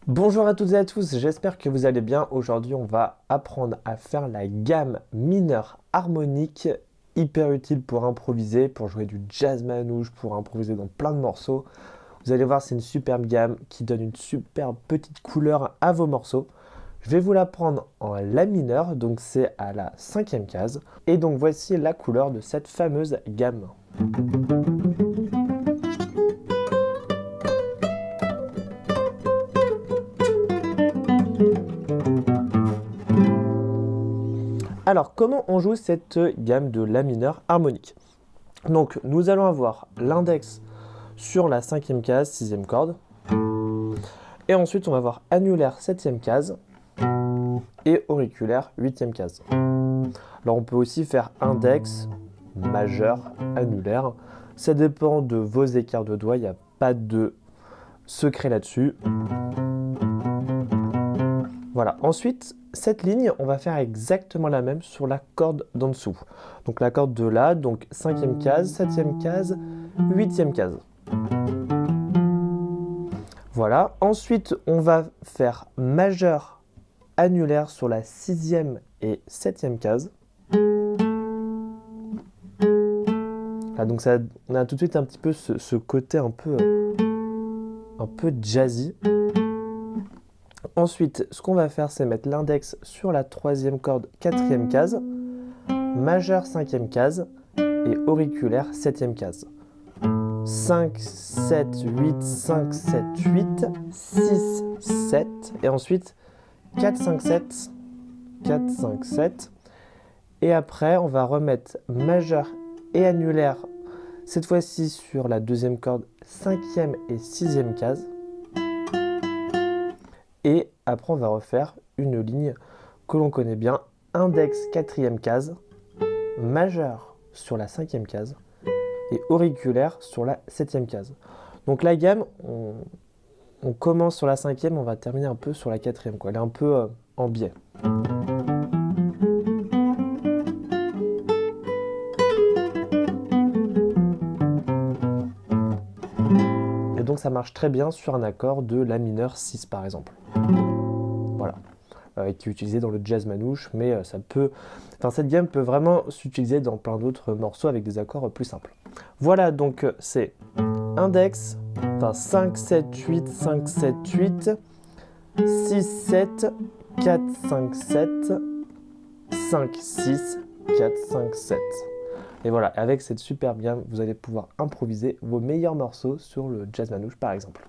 Bonjour à toutes et à tous, j'espère que vous allez bien. Aujourd'hui, on va apprendre à faire la gamme mineure harmonique, hyper utile pour improviser, pour jouer du jazz manouche, pour improviser dans plein de morceaux. Vous allez voir, c'est une superbe gamme qui donne une superbe petite couleur à vos morceaux. Je vais vous l'apprendre en la mineur, donc c'est à la cinquième case. Et donc voici la couleur de cette fameuse gamme. Alors, comment on joue cette gamme de la mineur harmonique? Donc, nous allons avoir l'index sur la cinquième case, sixième corde. Et ensuite, on va avoir annulaire, septième case. Et auriculaire, huitième case. Alors, on peut aussi faire index, majeur, annulaire. Ça dépend de vos écarts de doigts, il n'y a pas de secret là-dessus. Voilà, ensuite, cette ligne, on va faire exactement la même sur la corde d'en dessous. Donc la corde de là, donc cinquième case, septième case, huitième case. Voilà, ensuite, on va faire majeur, annulaire sur la sixième et septième case. Là, donc ça, on a tout de suite un petit peu ce côté un peu jazzy. Ensuite, ce qu'on va faire, c'est mettre l'index sur la troisième corde, quatrième case, majeur, cinquième case, et auriculaire, septième case. 5, 7, 8, 5, 7, 8, 6, 7, et ensuite 4, 5, 7, 4, 5, 7. Et après, on va remettre majeur et annulaire, cette fois-ci sur la deuxième corde, cinquième et sixième case. Et après, on va refaire une ligne que l'on connaît bien, index, quatrième case, majeur sur la cinquième case et auriculaire sur la septième case. Donc la gamme, on commence sur la cinquième, on va terminer un peu sur la quatrième, quoi. Elle est un peu en biais. Et donc ça marche très bien sur un accord de la mineur 6 par exemple. Voilà. Qui est utilisé dans le jazz manouche, mais cette gamme peut vraiment s'utiliser dans plein d'autres morceaux avec des accords plus simples. Voilà, donc c'est index, 5, 7, 8, 5, 7, 8, 6, 7, 4, 5, 7, 5, 6, 4, 5, 7. Et voilà, avec cette superbe gamme, vous allez pouvoir improviser vos meilleurs morceaux sur le jazz manouche par exemple.